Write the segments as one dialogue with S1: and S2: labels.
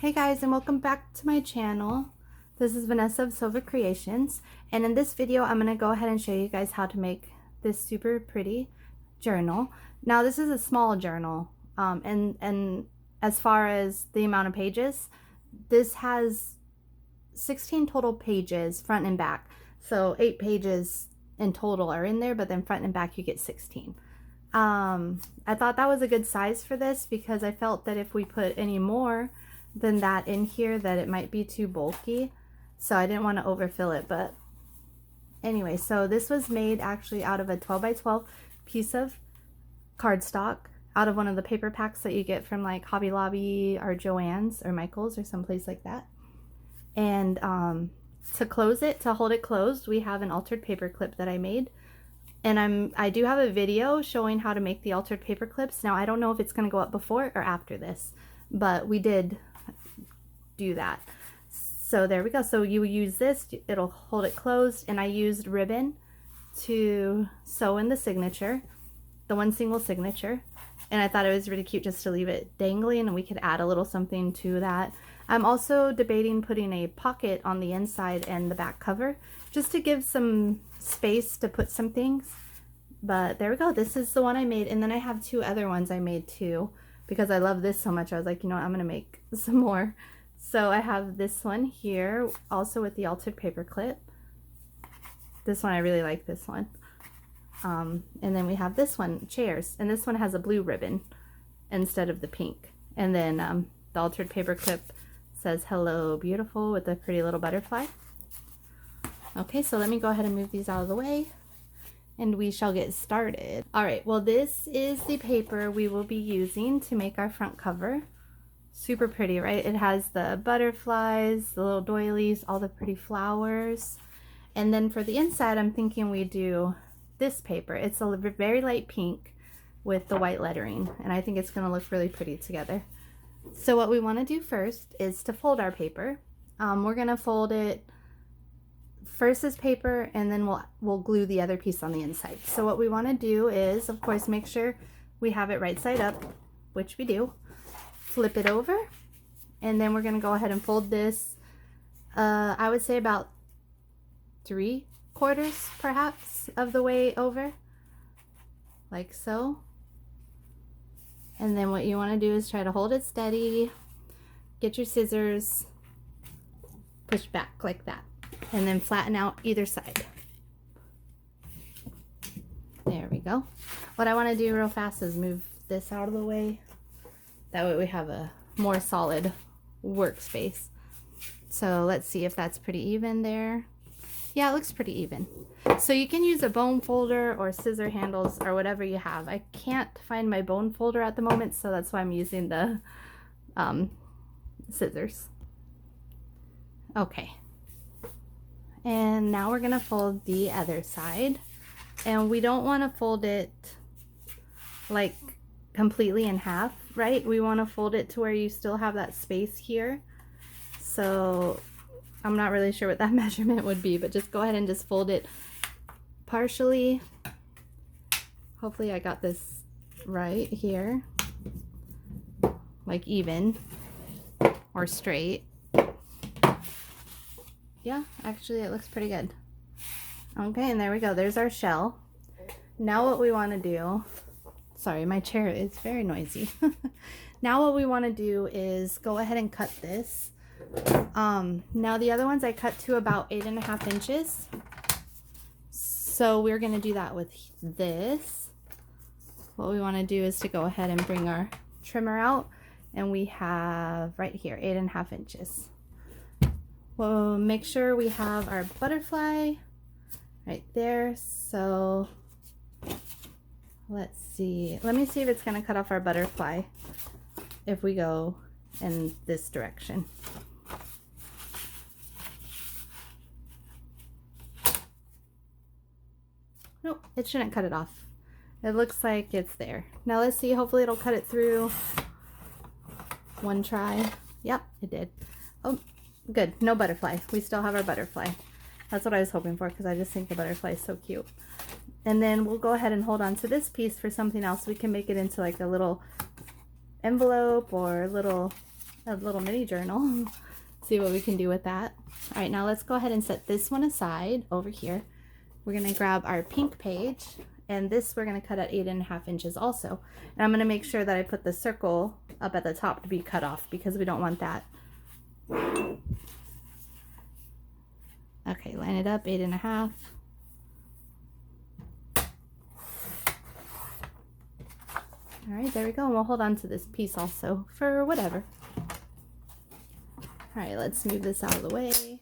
S1: Hey guys, and welcome back to my channel. This is Vanessa of Silva Creations, and in this video I'm going to go ahead and show you guys how to make this super pretty journal. Now this is a small journal, and as far as the amount of pages, this has 16 total pages front and back, so 8 pages in total are in there, but then front and back you get 16. I thought that was a good size for this because I felt that if we put any more than that in here that it might be too bulky, so I didn't want to overfill it. But anyway, so this was made actually out of a 12 by 12 piece of cardstock out of one of the paper packs that you get from like Hobby Lobby or Joann's or Michael's or someplace like that. And to close it, to hold it closed, we have an altered paper clip that I made. And I do have a video showing how to make the altered paper clips. Now I don't know if it's going to go up before or after this, but we did do that. So there we go. So you use this, it'll hold it closed, and I used ribbon to sew in the signature, the one single signature, and I thought it was really cute just to leave it dangling, and we could add a little something to that. I'm also debating putting a pocket on the inside and the back cover just to give some space to put some things. But there we go. This is the one I made, and then I have 2 other ones I made too because I love this so much. I was like, you know what, I'm gonna make some more. So I have this one here also with the altered paper clip. This one, I really like this one. And then we have this one, chairs, and this one has a blue ribbon instead of the pink. And then the altered paper clip says hello beautiful with a pretty little butterfly. Okay, so let me go ahead and move these out of the way and we shall get started. All right, well, this is the paper we will be using to make our front cover. Super pretty, right? It has the butterflies, the little doilies, all the pretty flowers. And then for the inside, I'm thinking we do this paper. It's a very light pink with the white lettering, and I think it's going to look really pretty together. So what we want to do first is to fold our paper. We're going to fold it first as paper, and then we'll glue the other piece on the inside. So what we want to do is, of course, make sure we have it right side up, which we do. Flip it over, and then we're going to go ahead and fold this, I would say about 3/4 perhaps of the way over, like so. And then what you want to do is try to hold it steady, get your scissors, push back like that, and then flatten out either side. There we go. What I want to do real fast is move this out of the way. That way we have a more solid workspace. So let's see if that's pretty even there. Yeah, it looks pretty even. So you can use a bone folder or scissor handles or whatever you have. I can't find my bone folder at the moment, so that's why I'm using the scissors. Okay. And now we're gonna fold the other side. And we don't wanna fold it like completely in half, right? We want to fold it to where you still have that space here. So I'm not really sure what that measurement would be, but just go ahead and just fold it partially. Hopefully I got this right here, like even or straight. Yeah, actually it looks pretty good. Okay, and there we go. There's our shell. Now what we want to do, sorry, my chair is very noisy. Now what we want to do is go ahead and cut this. Now the other ones I cut to about 8.5 inches. So we're going to do that with this. What we want to do is to go ahead and bring our trimmer out, and we have right here 8.5 inches. We'll make sure we have our butterfly right there. So let's see. Let me see if it's going to cut off our butterfly if we go in this direction. Nope, it shouldn't cut it off. It looks like it's there. Now let's see. Hopefully it'll cut it through. One try. Yep, it did. Oh, good. No butterfly. We still have our butterfly. That's what I was hoping for because I just think the butterfly is so cute. And then we'll go ahead and hold on to this piece for something else. We can make it into like a little envelope or a little a little mini journal. See what we can do with that. All right, now let's go ahead and set this one aside over here. We're gonna grab our pink page, and this we're gonna cut at 8.5 inches also. And I'm gonna make sure that I put the circle up at the top to be cut off because we don't want that. Okay, line it up, 8.5. All right, there we go. And we'll hold on to this piece also for whatever. All right, let's move this out of the way.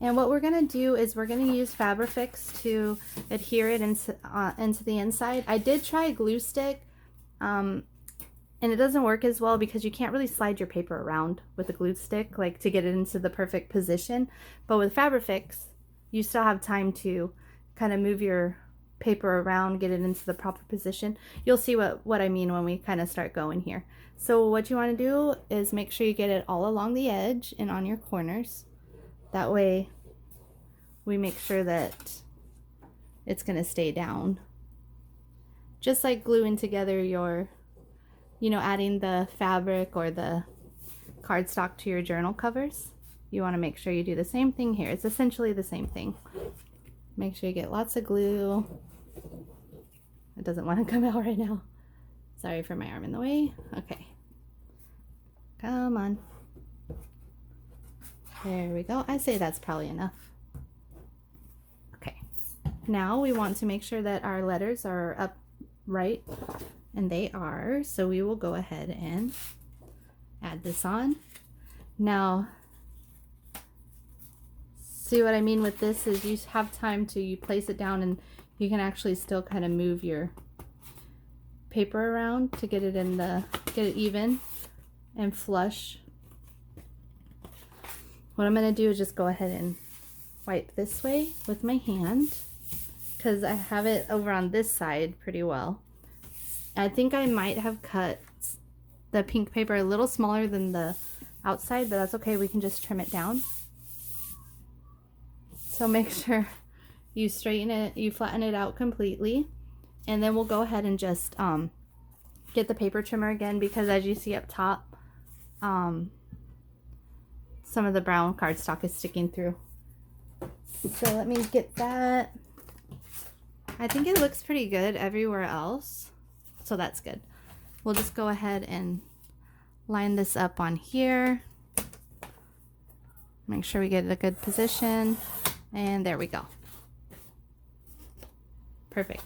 S1: And what we're gonna do is we're gonna use Fabrifix to adhere it into the inside. I did try glue stick, and it doesn't work as well because you can't really slide your paper around with the glue stick, like to get it into the perfect position. But with Fabrifix, you still have time to kind of move your paper around, get it into the proper position. You'll see what I mean when we kind of start going here. So what you want to do is make sure you get it all along the edge and on your corners. That way we make sure that it's going to stay down. Just like gluing together your, you know, adding the fabric or the cardstock to your journal covers. You want to make sure you do the same thing here. It's essentially the same thing. Make sure you get lots of glue. It doesn't want to come out right now. Sorry for my arm in the way. Okay. Come on. There we go. I say that's probably enough. Okay. Now we want to make sure that our letters are upright, and they are. So we will go ahead and add this on. Now, see what I mean with this is you have time to you place it down, and you can actually still kind of move your paper around to get it in the, get it even and flush. What I'm going to do is just go ahead and wipe this way with my hand because I have it over on this side pretty well. I think I might have cut the pink paper a little smaller than the outside, but that's okay. We can just trim it down. So make sure you straighten it, you flatten it out completely. And then we'll go ahead and just get the paper trimmer again, because as you see up top, some of the brown cardstock is sticking through. So let me get that. I think it looks pretty good everywhere else, so that's good. We'll just go ahead and line this up on here. Make sure we get a good position, and there we go. Perfect.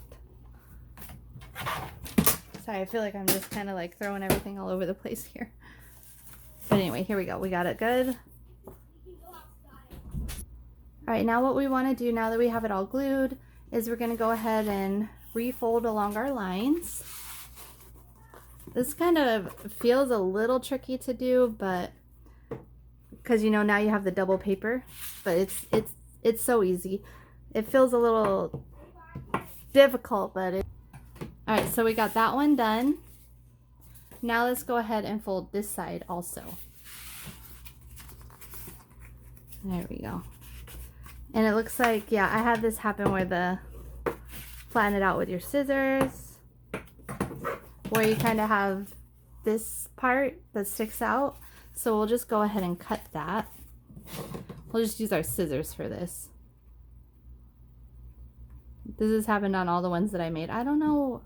S1: Sorry, I feel like I'm just kind of like throwing everything all over the place here. But anyway, here we go. We got it good. All right, now what we want to do now that we have it all glued is we're going to go ahead and refold along our lines. This kind of feels a little tricky to do, but because you know now you have the double paper, but it's so easy. It feels a little difficult, but all right, so we got that one done. Now let's go ahead and fold this side also. There we go. And it looks like, yeah, I had this happen where flatten it out with your scissors, where you kind of have this part that sticks out. So we'll just go ahead and cut that. We'll just use our scissors for this. This has happened on all the ones that I made. I don't know,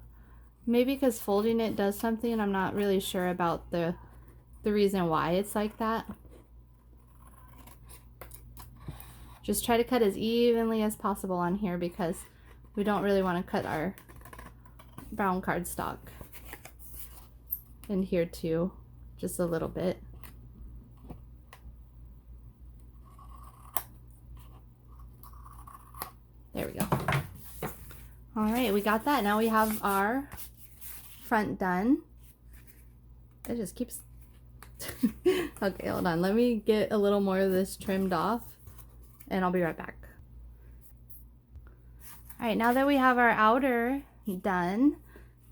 S1: maybe because folding it does something. I'm not really sure about the reason why it's like that. Just try to cut as evenly as possible on here because we don't really want to cut our brown cardstock in here too, just a little bit. There we go. All right, we got that. Now we have our front done. It just keeps... Okay, hold on. Let me get a little more of this trimmed off, and I'll be right back. All right, now that we have our outer done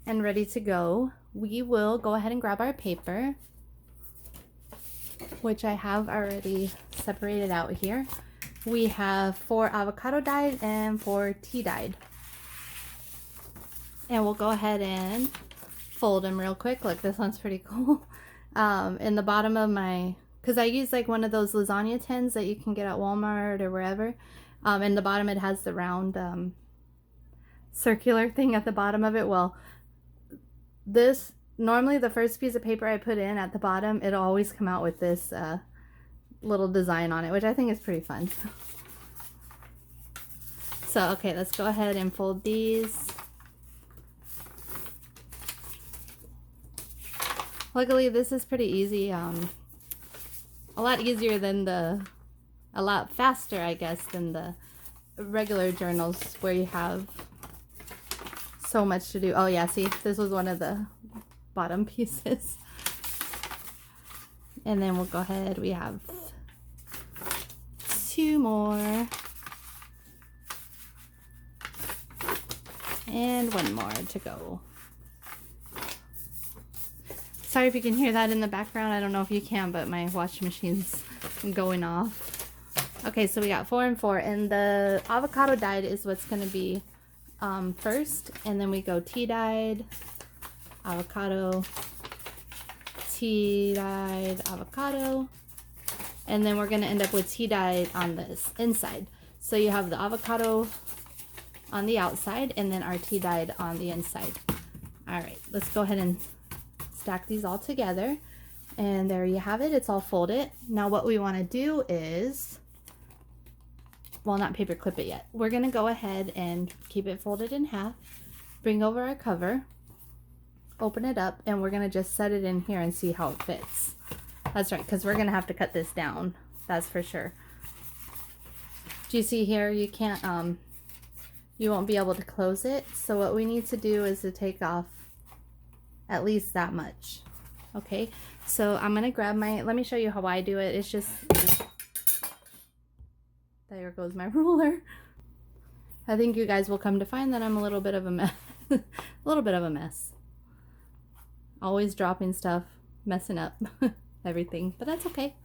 S1: and ready to go, we will go ahead and grab our paper, which I have already separated out here. We have 4 avocado dyed and 4 tea dyed. And we'll go ahead and fold them real quick. Look, this one's pretty cool. In the bottom of my, because I use like one of those lasagna tins that you can get at Walmart or wherever. In the bottom it has the round circular thing at the bottom of it. Well, this, normally the first piece of paper I put in at the bottom, it'll always come out with this little design on it, which I think is pretty fun. So, okay, let's go ahead and fold these. Luckily, this is pretty easy. A lot easier than a lot faster, I guess, than the regular journals where you have so much to do. Oh yeah, see, this was one of the bottom pieces. And then we'll go ahead, we have 2 more. And 1 more to go. Sorry if you can hear that in the background. I don't know if you can, but my washing machine's going off. Okay, so we got 4 and 4, and the avocado dyed is what's going to be first, and then we go tea dyed, avocado, tea dyed, avocado, and then we're going to end up with tea dyed on this inside. So you have the avocado on the outside, and then our tea dyed on the inside. All right, let's go ahead and stack these all together, and there you have it. It's all folded. Now what we want to do is, well, not paper clip it yet. We're gonna go ahead and keep it folded in half, bring over our cover, open it up, and we're gonna just set it in here and see how it fits. That's right, because we're gonna have to cut this down, that's for sure. Do you see here, you can't, you won't be able to close it. So what we need to do is to take off at least that much. Okay, so I'm gonna grab my, let me show you how I do it. It's just, there goes my ruler. I think you guys will come to find that I'm a little bit of a mess. A little bit of a mess. Always dropping stuff, messing up everything, but that's okay.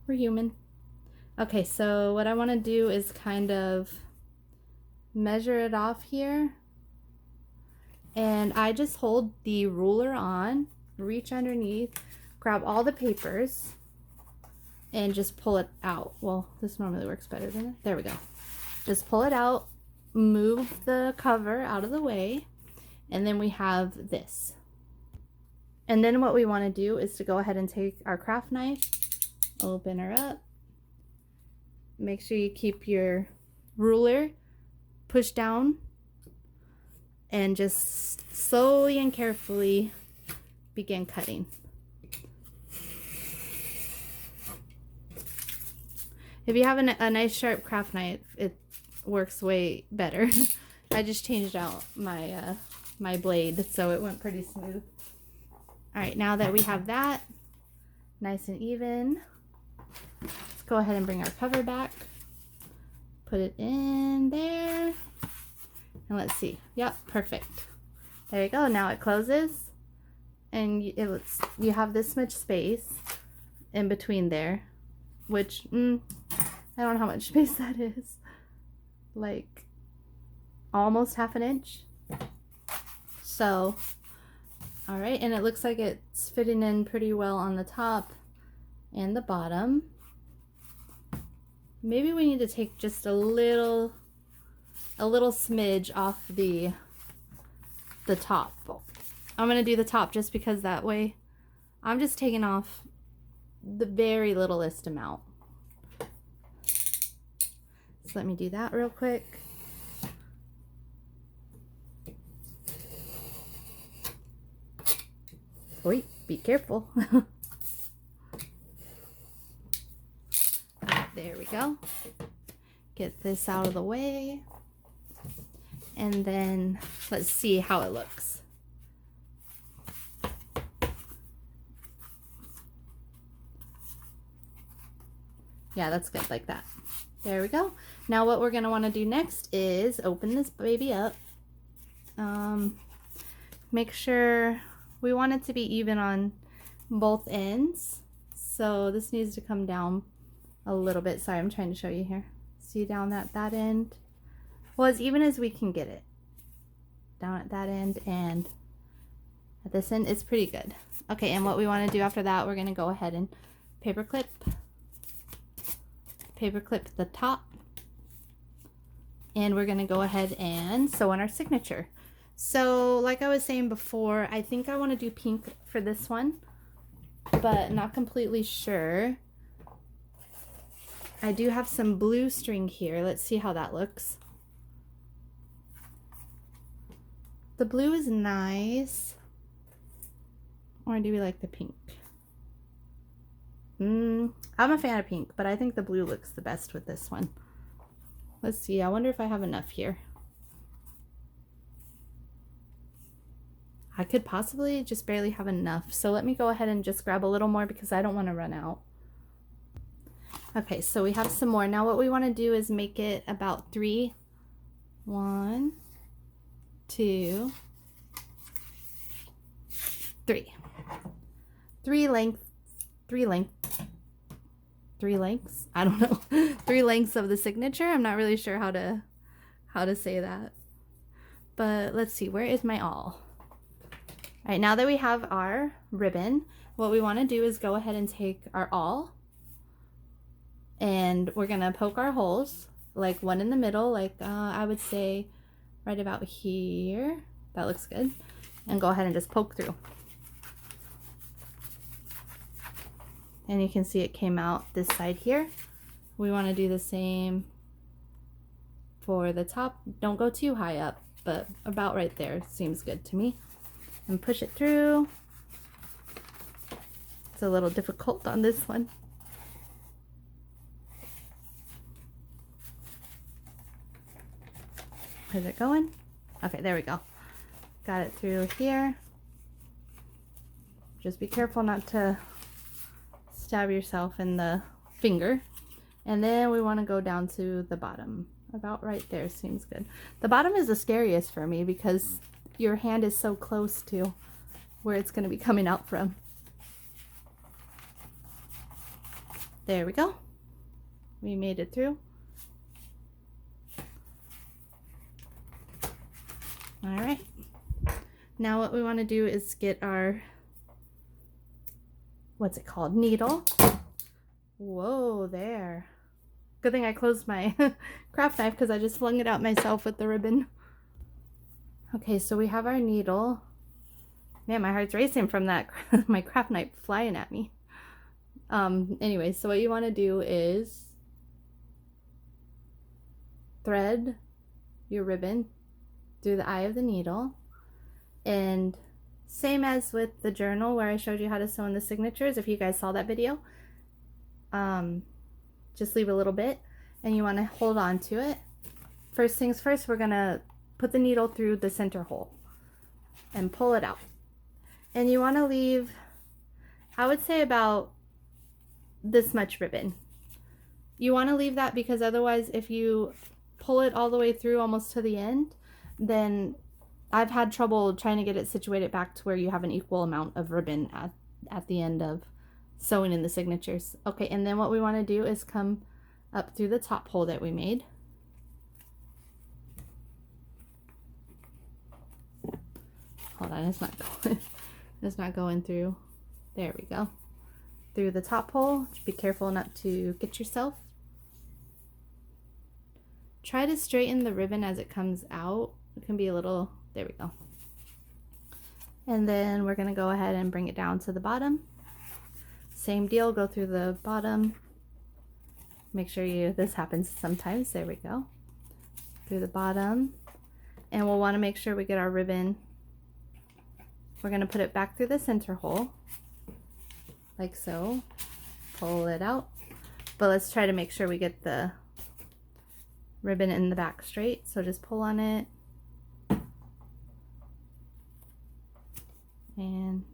S1: We're human. Okay, so what I want to do is kind of measure it off here. And I just hold the ruler on, reach underneath, grab all the papers, and just pull it out. Well, this normally works better than it. There we go. Just pull it out, move the cover out of the way, and then we have this. And then what we want to do is to go ahead and take our craft knife, open her up. Make sure you keep your ruler pushed down, and just slowly and carefully begin cutting. If you have a nice sharp craft knife, it works way better. I just changed out my my blade, so it went pretty smooth. All right, now that we have that nice and even, let's go ahead and bring our cover back. Put it in there. And let's see. Yep, perfect. There you go. Now it closes, and you have this much space in between there, which I don't know how much space that is. Like almost half an inch. So, all right, and it looks like it's fitting in pretty well on the top and the bottom. Maybe we need to take just a little smidge off the top. I'm gonna do the top just because that way I'm just taking off the very littlest amount. So let me do that real quick. Wait, be careful. There we go. Get this out of the way. And then let's see how it looks. Yeah, that's good like that. There we go. Now what we're going to want to do next is open this baby up. Make sure we want it to be even on both ends. So this needs to come down a little bit. Sorry, I'm trying to show you here. See down at that end? Well, as even as we can get it. Down at that end and at this end. It's pretty good. Okay, and what we want to do after that, we're going to go ahead and paperclip the top. And we're going to go ahead and sew on our signature. So like I was saying before, I think I want to do pink for this one, but not completely sure. I do have some blue string here. Let's see how that looks. The blue is nice. Or do we like the pink? I'm a fan of pink, but I think the blue looks the best with this one. Let's see. I wonder if I have enough here. I could possibly just barely have enough. So let me go ahead and just grab a little more because I don't want to run out. Okay, so we have some more. Now what we want to do is make it about 3. 1, 2, 3. 3 lengths. I don't know. 3 lengths of the signature. I'm not really sure how to say that. But let's see. Where is my awl? All right, now that we have our ribbon, what we want to do is go ahead and take our awl, and we're gonna poke our holes, like one in the middle, like I would say right about here. That looks good. And go ahead and just poke through. And you can see it came out this side here. We want to do the same for the top. Don't go too high up, but about right there seems good to me. And push it through. It's a little difficult on this one. Is it going? Okay, there we go. Got it through here. Just be careful not to stab yourself in the finger. And then we want to go down to the bottom. About right there seems good. The bottom is the scariest for me because your hand is so close to where it's going to be coming out from. There we go. We made it through. All right. Now what we want to do is get our, what's it called? Needle. Whoa, there. Good thing I closed my craft knife because I just flung it out myself with the ribbon. Okay, so we have our needle. Man, my heart's racing from that my craft knife flying at me. Anyway, so what you want to do is thread your ribbon through the eye of the needle, and same as with the journal where I showed you how to sew in the signatures, if you guys saw that video, just leave a little bit and you want to hold on to it. First things first, we're gonna put the needle through the center hole and pull it out. And you want to leave, I would say, about this much ribbon. You want to leave that because otherwise if you pull it all the way through almost to the end, then I've had trouble trying to get it situated back to where you have an equal amount of ribbon at the end of sewing in the signatures. Okay, and then what we want to do is come up through the top hole that we made. Hold on, it's not going through. There we go. Through the top hole. Just be careful not to get yourself. Try to straighten the ribbon as it comes out. It can be a little, there we go. And then we're gonna go ahead and bring it down to the bottom. Same deal, go through the bottom. Make sure this happens sometimes, there we go. Through the bottom. And we'll wanna make sure we get our ribbon. We're gonna put it back through the center hole, like so. Pull it out. But let's try to make sure we get the ribbon in the back straight. So just pull on it. And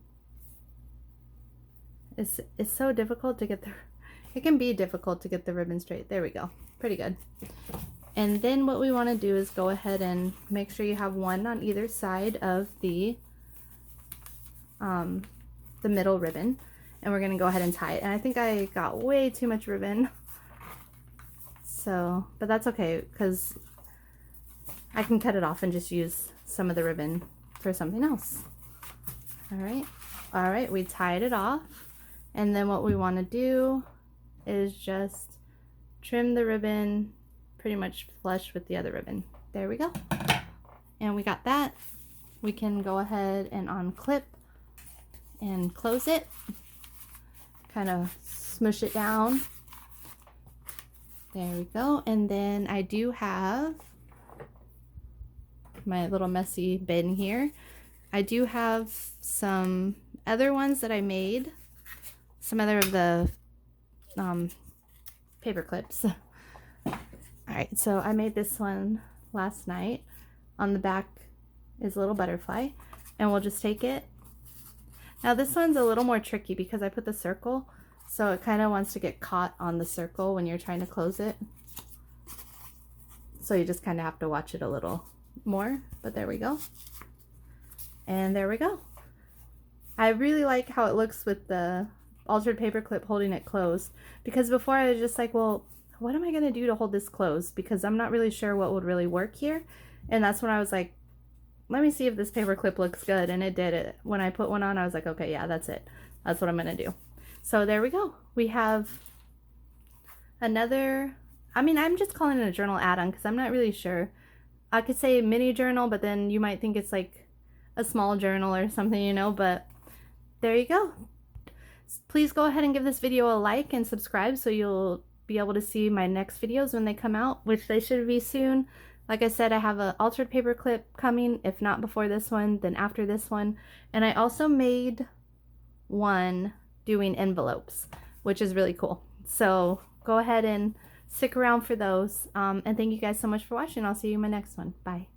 S1: it's so difficult to get it can be difficult to get the ribbon straight. There we go. Pretty good. And then what we want to do is go ahead and make sure you have one on either side of the middle ribbon, and we're going to go ahead and tie it. And I think I got way too much ribbon, so, but that's okay because I can cut it off and just use some of the ribbon for something else. All right, we tied it off. And then what we want to do is just trim the ribbon pretty much flush with the other ribbon. There we go. And we got that. We can go ahead and unclip and close it. Kind of smush it down. There we go. And then I do have my little messy bin here. I do have some other ones that I made. Some other of the paper clips. Alright, so I made this one last night. On the back is a little butterfly, and we'll just take it. Now this one's a little more tricky because I put the circle, so it kind of wants to get caught on the circle when you're trying to close it. So you just kind of have to watch it a little more, but there we go. And there we go. I really like how it looks with the altered paper clip holding it closed, because before I was just like, well, what am I going to do to hold this closed? Because I'm not really sure what would really work here. And that's when I was like, let me see if this paper clip looks good. And it did. It when I put one on, I was like, okay, yeah, that's it. That's what I'm going to do. So there we go. We have another, I mean, I'm just calling it a journal add-on because I'm not really sure. I could say mini journal, but then you might think it's like a small journal or something, you know, but there you go. Please go ahead and give this video a like and subscribe so you'll be able to see my next videos when they come out, which they should be soon. Like I said, I have an altered paper clip coming, if not before this one, then after this one. And I also made one doing envelopes, which is really cool. So go ahead and stick around for those. And thank you guys so much for watching. I'll see you in my next one. Bye.